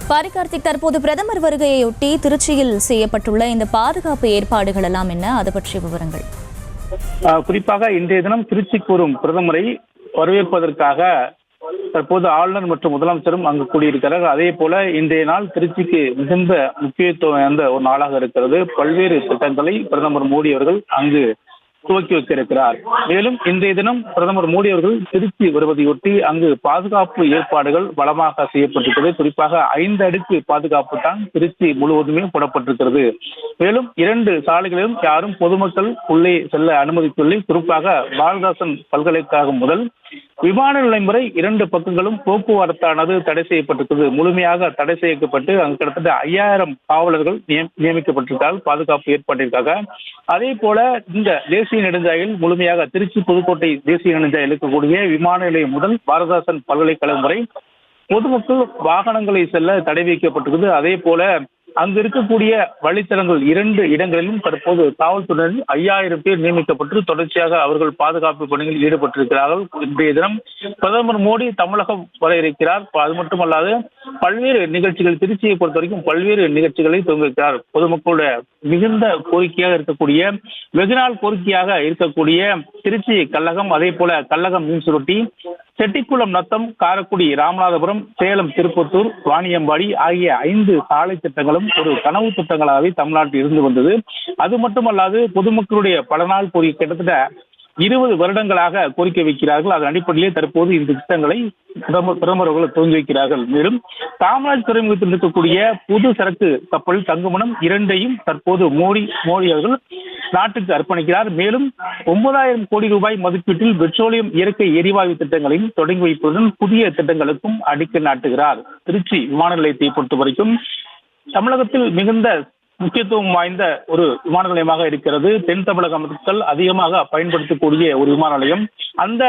பாரிகார்த்திக், தற்போது பிரதமர் வருகையொட்டி திருச்சியில் செய்யப்பட்டுள்ள இந்த பாதுகாப்பு ஏற்பாடுகள் எல்லாம் என்ன, அது பற்றிய விவரங்கள்? குறிப்பாக இன்றைய தினம் திருச்சிக்கு வரும் பிரதமரை வரவேற்பதற்காக தற்போது ஆளுநர் மற்றும் முதலமைச்சரும் அங்கு கூடியிருக்கிறார்கள். அதே போல இன்றைய நாள் திருச்சிக்கு மிகுந்த முக்கியத்துவம் வாய்ந்த ஒரு நாளாக இருக்கிறது. பல்வேறு திட்டங்களை பிரதமர் மோடி அவர்கள் அங்கு துவக்கி வைத்திருக்கிறார். மேலும் இன்றைய தினம் பிரதமர் மோடி அவர்கள் திருச்சி வருவதையொட்டி அங்கு பாதுகாப்பு ஏற்பாடுகள் பலமாக செய்யப்பட்டிருக்கிறது. குறிப்பாக 5 அடுக்கு பாதுகாப்பு தான் திருச்சி முழுவதுமே போடப்பட்டிருக்கிறது. மேலும் 2 சாலைகளிலும் யாரும் பொதுமக்கள் உள்ளே செல்ல அனுமதிக்கவில்லை. குறிப்பாக பாரதிதாசன் பல்கலைக்கழகம் முதல் விமான நிலையம் வரை 2 பக்கங்களும் போக்குவரத்தானது தடை செய்யப்பட்டிருக்கிறது. முழுமையாக தடை செய்யப்பட்டு அங்கு கிட்டத்தட்ட 5000 காவலர்கள் நியமிக்கப்பட்டிருக்கிறார்கள் பாதுகாப்பு ஏற்பாட்டிற்காக. அதே போல இந்த தேசிய நெடுஞ்சாலையில் முழுமையாக திருச்சி புதுக்கோட்டை தேசிய நெடுஞ்சாலையில் இருக்கக்கூடிய விமான நிலையம் முதல் பாரதிதாசன் பல்கலைக்கழகம் வரை பொதுமக்கள் வாகனங்களை செல்ல தடை வைக்கப்பட்டிருக்கிறது. அதே போல அங்கு இருக்கக்கூடிய வழித்தடங்கள் 2 இடங்களிலும் தற்போது காவல்துறையினர் 5000 பேர் நியமிக்கப்பட்டு தொடர்ச்சியாக அவர்கள் பாதுகாப்பு பணிகளில் ஈடுபட்டிருக்கிறார்கள். இன்றைய தினம் பிரதமர் மோடி தமிழகம் வர இருக்கிறார். அது மட்டுமல்லாது பல்வேறு நிகழ்ச்சிகள், திருச்சியை பொறுத்த வரைக்கும் பல்வேறு நிகழ்ச்சிகளை துவங்கியிருக்கிறார். பொதுமக்களுடைய மிகுந்த கோரிக்கையாக இருக்கக்கூடிய, வெகுநாள் கோரிக்கையாக இருக்கக்கூடிய திருச்சி கல்லகம், அதே போல கல்லகம் மீன் சுருட்டி, செட்டிக்குளம் நத்தம், காரைக்குடி ராமநாதபுரம், சேலம் திருப்பத்தூர், வாணியம்பாடி ஆகிய 5 சாலை திட்டங்களும் ஒரு கனவு திட்டங்களாகவே தமிழ்நாட்டில் இருந்து வந்தது. அது மட்டுமல்லாது பொதுமக்களுடைய பல நாள் கோரிக்கை, கிட்டத்தட்ட 20 வருடங்களாக கோரிக்கை வைக்கிறார்கள். அதன் அடிப்படையிலே தற்போது இந்த திட்டங்களை பிரதமர் அவர்கள் துவங்கி வைக்கிறார்கள். மேலும் காமராஜ் துறைமுகத்தில் இருக்கக்கூடிய புது சரக்கு கப்பல் தங்குமணம் 2ஐயும் தற்போது மோடி அவர்கள் நாட்டுக்கு அர்ப்பணிக்கிறார். மேலும் 9000 கோடி ரூபாய் மதிப்பீட்டில் பெட்ரோலியம் இயற்கை எரிவாயு திட்டங்களையும் தொடங்கி வைப்பதுடன் புதிய திட்டங்களுக்கும் அடிக்கல் நாட்டுகிறார். திருச்சி விமான நிலையத்தை பொறுத்த வரைக்கும் தமிழகத்தில் மிகுந்த முக்கியத்துவம் வாய்ந்த ஒரு விமான நிலையமாக இருக்கிறது. தென் தமிழக மக்கள் அதிகமாக பயன்படுத்தக்கூடிய ஒரு விமான நிலையம். அந்த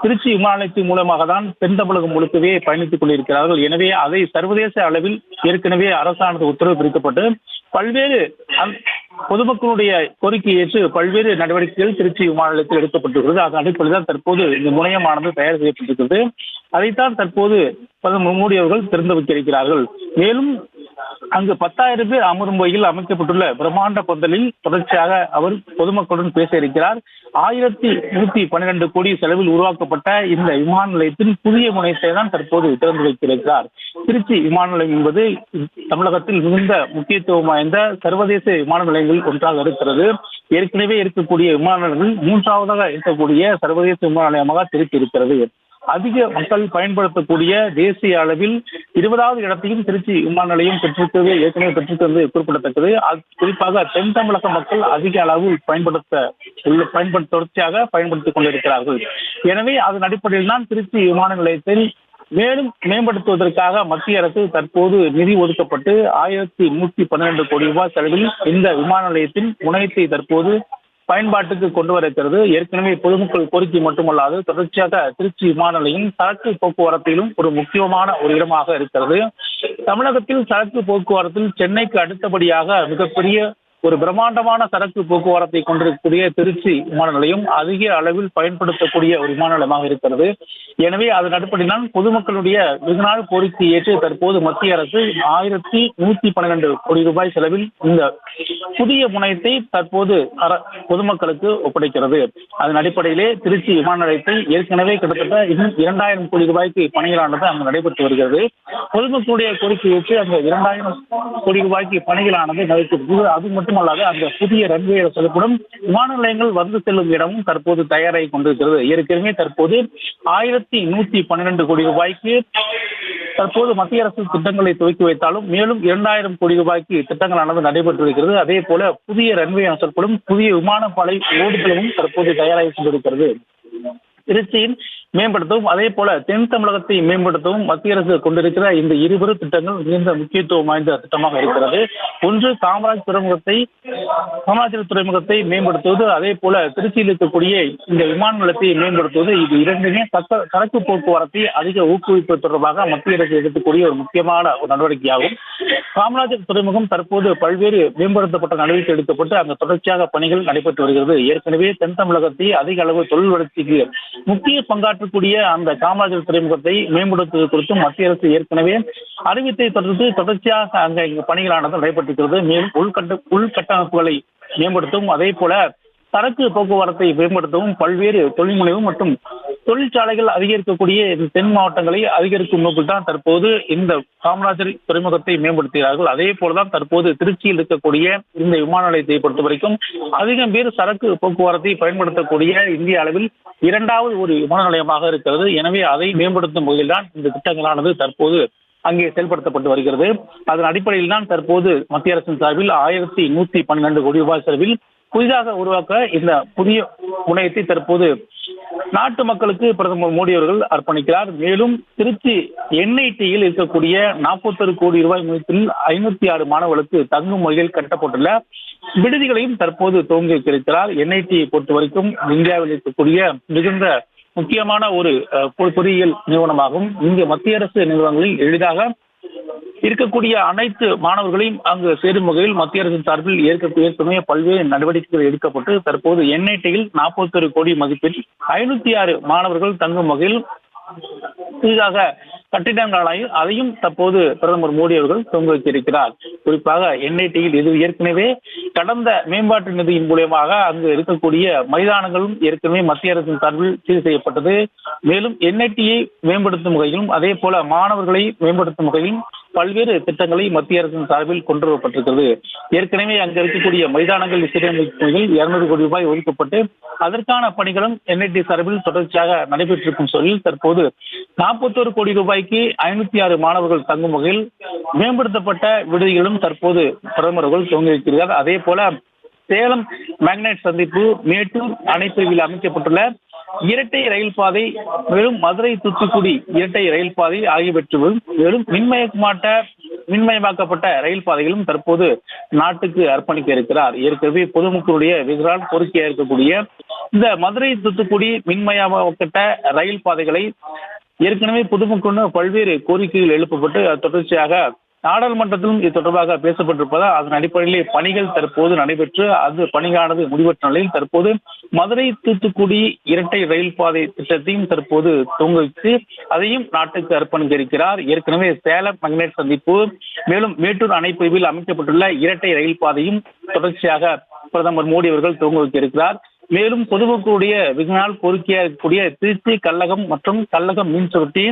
திருச்சி விமான நிலையத்தின் மூலமாக தான் தென் தமிழகம் முழுக்கவே பயணித்துக் கொண்டிருக்கிறார்கள். எனவே அதை சர்வதேச அளவில் ஏற்கனவே அரசானது உத்தரவு பிரிக்கப்பட்டு பல்வேறு பொதுமக்களுடைய கோரிக்கையை ஏற்று பல்வேறு நடவடிக்கைகள் திருச்சி விமான நிலையத்தில் எடுக்கப்பட்டிருக்கிறது. அதன் அடிப்படையில் தான் தற்போது இந்த முனையமானது தயார் செய்யப்பட்டிருக்கிறது. அதைத்தான் தற்போது பிரதமர் மோடி அவர்கள் திறந்து வைத்திருக்கிறார்கள். மேலும் அங்கு 10,000 பேர் அமரும் வகையில் அமைக்கப்பட்டுள்ள பிரம்மாண்ட பந்தலில் தொடர்ச்சியாக அவர் பொதுமக்களுடன் பேச இருக்கிறார். 1112 கோடி செலவில் உருவாக்கப்பட்ட இந்த விமான நிலையத்தின் புதிய முனையத்தை தான் தற்போது திறந்து வைத்திருக்கிறார். திருச்சி விமான நிலையம் என்பது தமிழகத்தில் மிகுந்த முக்கியத்துவம் வாய்ந்த சர்வதேச விமான நிலையங்கள் ஒன்றாக இருக்கிறது. ஏற்கனவே இருக்கக்கூடிய விமான நிலையங்கள் 3ஆவதாக இருக்கக்கூடிய சர்வதேச விமான நிலையமாக திருச்சி இருக்கிறது. அதிக மக்கள் பயன்படுத்தக்கூடிய தேசிய அளவில் 20வது இடத்தையும் திருச்சி விமான நிலையம் ஏற்கனவே பெற்றிருக்கிறது குறிப்பிடத்தக்கது. குறிப்பாக தென் தமிழக மக்கள் அதிக அளவில் தொடர்ச்சியாக பயன்படுத்திக் கொண்டிருக்கிறார்கள். எனவே அதன் அடிப்படையில் தான் திருச்சி விமான நிலையத்தில் மேலும் மேம்படுத்துவதற்காக மத்திய அரசு தற்போது நிதி ஒதுக்கப்பட்டு 1112 கோடி ரூபாய் செலவில் இந்த விமான நிலையத்தின் முனையத்தை தற்போது பயன்பாட்டுக்கு கொண்டு வர இருக்கிறது. ஏற்கனவே பொதுமக்கள் கோரிக்கை மட்டுமல்லாது தொடர்ச்சியாக திருச்சி விமான நிலையம் சரக்கு போக்குவரத்திலும் ஒரு முக்கியமான ஒரு இடமாக இருக்கிறது. தமிழகத்தில் சரக்கு போக்குவரத்தில் சென்னைக்கு அடுத்தபடியாக மிகப்பெரிய ஒரு பிரம்மாண்டமான சரக்கு போக்குவரத்தை கொண்டிருக்கக்கூடிய திருச்சி விமான நிலையம் அதிக அளவில் பயன்படுத்தக்கூடிய ஒரு விமான நிலையமாக இருக்கிறது. எனவே அதன் அடிப்படையில் பொதுமக்களுடைய வெகுநாள் கோரிக்கையை ஏற்று தற்போது மத்திய அரசு 1112 கோடி ரூபாய் செலவில் இந்த புதிய முனையத்தை தற்போது பொதுமக்களுக்கு ஒப்படைக்கிறது. அதன் அடிப்படையிலே திருச்சி விமான நிலையத்தை ஏற்கனவே கிட்டத்தட்ட 2000 கோடி ரூபாய்க்கு பணிகளானது அங்கு நடைபெற்று வருகிறது. பொதுமக்களுடைய கோரிக்கையை ஏற்று அந்த 2000 கோடி ரூபாய்க்கு பணிகளானது நடைபெற்றது. அது மட்டுமல்லாது அந்த புதிய ரன்வே செல்லப்படும் விமான நிலையங்கள் வந்து செல்லும் இடமும் தற்போது தயாராகி கொண்டிருக்கிறது. ஏற்கனவே தற்போது 1112 கோடி ரூபாய்க்கு தற்போது மத்திய அரசு திட்டங்களை துவக்கி வைத்தாலும் மேலும் 2000 கோடி ரூபாய்க்கு திட்டங்களானது நடைபெற்று இருக்கிறது. அதே போல புதிய ரன்வே சொல்லப்படும் புதிய விமான படை ஓடுதலும் தற்போது தயாராகி கொண்டிருக்கிறது. திருச்சியின் மேம்படுத்தவும் அதே போல தென் தமிழகத்தை மேம்படுத்தவும் மத்திய அரசு கொண்டிருக்கிற இந்த 2 திட்டங்கள் மிகுந்த முக்கியத்துவம் வாய்ந்த திட்டமாக இருக்கிறது. ஒன்று காமராஜ் துறைமுகத்தை மேம்படுத்துவது, அதே போல திருச்சியில் இருக்கக்கூடிய இந்த விமான நிலையத்தை மேம்படுத்துவது. இது 2மே சரக்கு போக்குவரத்தை அதிக ஊக்குவிப்பது தொடர்பாக மத்திய அரசு எடுக்கக்கூடிய ஒரு முக்கியமான ஒரு நடவடிக்கையாகும். காமராஜர் துறைமுகம் தற்போது பல்வேறு மேம்படுத்தப்பட்ட நடவடிக்கை எடுக்கப்பட்டு அங்கு தொடர்ச்சியாக பணிகள் நடைபெற்று வருகிறது. ஏற்கனவே தென் தமிழகத்தை அதிக அளவு தொழில் வளர்ச்சிக்கு முக்கிய பங்காற்ற பணியாற்றக்கூடிய அந்த காமராஜர் துறைமுகத்தை மேம்படுத்துவது குறித்தும் மத்திய அரசு ஏற்கனவே அறிவித்தை தொடர்ச்சியாக இங்கு பணிகளானது நடைபெற்றிருக்கிறது. மேலும் உள்கட்டமைப்புகளை மேம்படுத்தவும் அதே போல சரக்கு போக்குவரத்தை மேம்படுத்தவும் பல்வேறு தொழில்முனைவு மற்றும் தொழிற்சாலைகள் அதிகரிக்கக்கூடிய தென் மாவட்டங்களை அதிகரிக்கும் நோக்கில் தான் தற்போது இந்த காமராஜர் துறைமுகத்தை மேம்படுத்துகிறார்கள். அதே போலதான் தற்போது திருச்சியில் இருக்கக்கூடிய இந்த விமான நிலையத்தை பொறுத்த வரைக்கும் அதிகம் பேர் சரக்கு போக்குவரத்தை பயன்படுத்தக்கூடிய இந்திய அளவில் இரண்டாவது ஒரு விமான நிலையமாக இருக்கிறது. எனவே அதை மேம்படுத்தும் வகையில் தான் இந்த திட்டங்களானது தற்போது அங்கே செயல்படுத்தப்பட்டு வருகிறது. அதன் அடிப்படையில் தான் தற்போது மத்திய அரசின் சார்பில் 1112 கோடி ரூபாய் செலவில் புதிதாக உருவாக்க இந்த புதிய முனையத்தை தற்போது நாட்டு மக்களுக்கு பிரதமர் மோடி அவர்கள் அர்ப்பணிக்கிறார். மேலும் திருச்சி NITயில் இருக்கக்கூடிய 41 கோடி ரூபாய் மதிப்பில் 506 மாணவர்களுக்கு தங்கும் வகையில் கட்டப்பட்டுள்ள விடுதிகளையும் தற்போது துவங்கி வைத்திருக்கிறார். NITயை பொறுத்த வரைக்கும் இந்தியாவில் இருக்கக்கூடிய மிகுந்த முக்கியமான ஒரு பொறியியல் நிறுவனமாகும். இங்கு மத்திய அரசு நிறுவனங்களில் எளிதாக இருக்கக்கூடிய அனைத்து மாணவர்களையும் அங்கு சேரும் வகையில் மத்திய அரசின் சார்பில் ஏற்கனவே பல்வேறு நடவடிக்கைகள் எடுக்கப்பட்டு தற்போது NITயில் 41 கோடி மதிப்பில் 506 மாணவர்கள் தங்கும் வகையில் புதிதாக கட்டிடங்களாய் அதையும் தற்போது பிரதமர் மோடி அவர்கள் துவங்கி வைத்திருக்கிறார். குறிப்பாக NITயில் இது ஏற்கனவே கடந்த மேம்பாட்டு நிதியின் மூலமாக அங்கு இருக்கக்கூடிய மைதானங்களும் ஏற்கனவே மத்திய அரசின் சார்பில் சீர் செய்யப்பட்டது. மேலும் NITயை மேம்படுத்தும் வகையிலும் அதே போல மாணவர்களை மேம்படுத்தும் வகையிலும் பல்வேறு திட்டங்களை மத்திய அரசின் சார்பில் கொண்டு வரப்பட்டிருக்கிறது. ஏற்கனவே அங்கு இருக்கக்கூடிய மைதானங்கள் சீரமைக்கும் 200 கோடி ரூபாய் ஒதுக்கப்பட்டு அதற்கான பணிகளும் NIT சார்பில் தொடர்ச்சியாக நடைபெற்றிருக்கும் சூழலில் தற்போது 41 கோடி ரூபாய்க்கு 506 மாணவர்கள் தங்கும் வகையில் மேம்படுத்தப்பட்ட விடுதிகளும் தற்போது பிரதமர் அவர்கள் துவங்கி வைக்கிறார். அதே போல சேலம் மேக்னைட் சந்திப்பு மேட்டூர் அணைப்பிரிவில் அமைக்கப்பட்டுள்ள இரட்டை ரயில் பாதை, மேலும் மதுரை தூத்துக்குடி இரட்டை ரயில் பாதை ஆகியவற்றும் மேலும் மின்மயமாக்கப்பட்ட ரயில் பாதைகளும் தற்போது நாட்டுக்கு அர்ப்பணிக்க இருக்கிறார். ஏற்கனவே பொதுமக்களுடைய வெகுநாள் கோரிக்கையாக இருக்கக்கூடிய இந்த மதுரை தூத்துக்குடி மின்மயமாக்கப்பட்ட ரயில் பாதைகளை ஏற்கனவே பொதுமக்களுடன் பல்வேறு கோரிக்கைகள் எழுப்பப்பட்டு தொடர்ச்சியாக நாடாளுமன்றத்திலும் இது தொடர்பாக பேசப்பட்டிருப்பதால் அதன் அடிப்படையிலே பணிகள் தற்போது நடைபெற்று அது பணியானது முடிவற்ற நிலையில் தற்போது மதுரை தூத்துக்குடி இரட்டை ரயில் பாதை திட்டத்தையும் தற்போது துவங்க வைத்து அதையும் நாட்டுக்கு அர்ப்பணிக்க இருக்கிறார். ஏற்கனவே சேலம் மேக்னைட் சந்திப்பு மேலும் மேட்டூர் அணைப்பிரிவில் அமைக்கப்பட்டுள்ள இரட்டை ரயில் பாதையும் தொடர்ச்சியாக பிரதமர் மோடி அவர்கள் துவங்க வைக்க இருக்கிறார். மேலும் பொதுமக்களுடைய வெகுநாள் கோரிக்கையாக இருக்கக்கூடிய திருச்சி கல்லகம் மற்றும் கல்லகம் மீன்சுருட்டி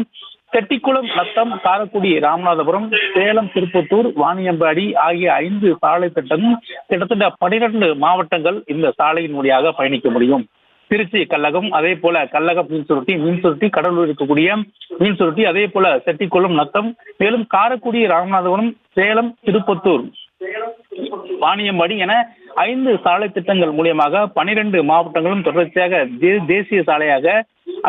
செட்டிக்குளம் நத்தம் காரைக்குடி ராமநாதபுரம் சேலம் திருப்பத்தூர் வாணியம்பாடி ஆகிய 5 சாலை திட்டமும் கிட்டத்தட்ட 12 மாவட்டங்கள் இந்த சாலையின் வழியாக பயணிக்க முடியும். திருச்சி கல்லகம் அதே போல கல்லகம் மீன்சுருட்டி கடலூர் இருக்கக்கூடிய மீன்சுருட்டி அதே போல செட்டிக்குளம் நத்தம் மேலும் காரைக்குடி ராமநாதபுரம் சேலம் திருப்பத்தூர் வாணியம்பாடி என 5 சாலை திட்டங்கள் மூலியமாக 12 மாவட்டங்களும் தொடர்ச்சியாக தேசிய சாலையாக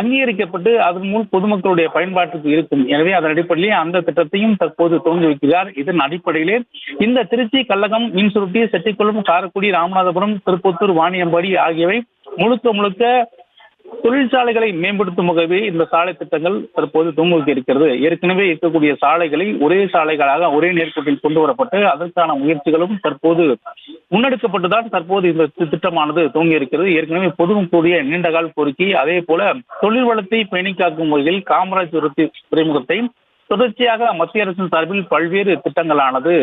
அங்கீகரிக்கப்பட்டு அதன் மூலம் பொதுமக்களுடைய பயன்பாட்டுக்கு இருக்கும். எனவே அதன் அடிப்படையிலே அந்த திட்டத்தையும் தற்போது துவங்கி வைக்கிறார். இதன் அடிப்படையிலே இந்த திருச்சி கல்லகம் மீன்சுருட்டி செட்டிக்குளம் காரைக்குடி ராமநாதபுரம் திருப்பத்தூர் வாணியம்பாடி ஆகியவை முழுக்க தொழிற்சாலைகளை மேம்படுத்தும் வகையே இந்த சாலை திட்டங்கள் தற்போது துவங்கி இருக்கிறது. ஏற்கனவே இருக்கக்கூடிய சாலைகளை ஒரே சாலைகளாக ஒரே நேர்கோட்டில் கொண்டு வரப்பட்டு அதற்கான முயற்சிகளும் தற்போது முன்னெடுக்கப்பட்டுதான் தற்போது இந்த திட்டமானது துவங்கி இருக்கிறது. ஏற்கனவே பொதுமக்களுடைய நீண்டகால கோரிக்கை அதே போல தொழில் வளத்தை பேணி காக்கும் வகையில் காமராஜர் துறைமுகத்தை தொடர்ச்சியாக மத்திய அரசின் சார்பில் பல்வேறு திட்டங்களானது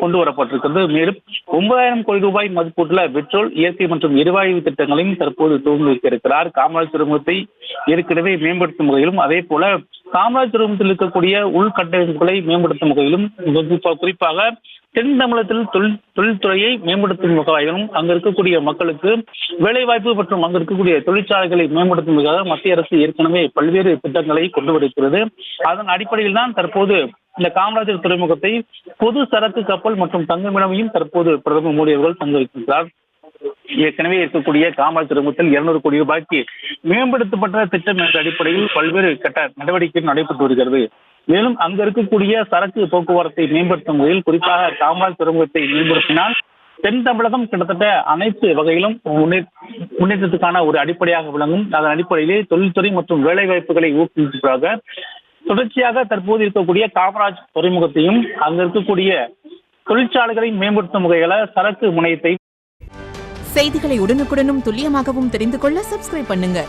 கொண்டு வரப்பட்டிருக்கிறது. மேலும் 9000 கோடி ரூபாய் மதிப்புள்ள பெட்ரோல் இயற்கை மற்றும் எரிவாயு திட்டங்களையும் தற்போது துவங்கி வைத்திருக்கிறார். காமராஜ் துறைமுகத்தை ஏற்கனவே மேம்படுத்தும் வகையிலும் அதே போல காமராஜ் துறைமுகத்தில் இருக்கக்கூடிய உள்கட்டமைப்புகளை மேம்படுத்தும் வகையிலும் குறிப்பாக தென் தமிழகத்தில் தொழில்துறையை மேம்படுத்தும் வகையிலும் அங்கு இருக்கக்கூடிய மக்களுக்கு வேலைவாய்ப்பு மற்றும் அங்கு இருக்கக்கூடிய தொழிற்சாலைகளை மேம்படுத்தும் வகையாக மத்திய அரசு ஏற்கனவே பல்வேறு திட்டங்களை கொண்டு வருகிறது. அதன் அடிப்படையில் தான் தற்போது இந்த காமராஜர் துறைமுகத்தை பொது சரக்கு கப்பல் மற்றும் தங்குமிடமையும் தற்போது பிரதமர் மோடி அவர்கள் தங்க வைத்திருக்கிறார். ஏற்கனவே இருக்கக்கூடிய காமராஜ் துறைமுகத்தில் 200 கோடி ரூபாய்க்கு மேம்படுத்தப்பட்ட திட்டம் என்ற அடிப்படையில் பல்வேறு கட்ட நடவடிக்கைகள் நடைபெற்று வருகிறது. மேலும் அங்கு இருக்கக்கூடிய சரக்கு போக்குவரத்தை மேம்படுத்தும் வகையில் குறிப்பாக காமராஜ் துறைமுகத்தை மேம்படுத்தினால் தென் தமிழகம் கிட்டத்தட்ட அனைத்து வகையிலும் முன்னேற்றத்துக்கான ஒரு அடிப்படையாக விளங்கும். அதன் அடிப்படையிலே தொழில்துறை மற்றும் வேலைவாய்ப்புகளை ஊக்குவிப்பதாக தொடர்ச்சியாக தற்போது இருக்கக்கூடிய காமராஜ் துறைமுகத்தையும் அங்கு இருக்கக்கூடிய தொழிற்சாலைகளை மேம்படுத்தும் வகையில சரக்கு முனையத்தை செய்திகளை உடனுக்குடனும் துல்லியமாகவும் தெரிந்து கொள்ள சப்ஸ்கிரைப் பண்ணுங்க.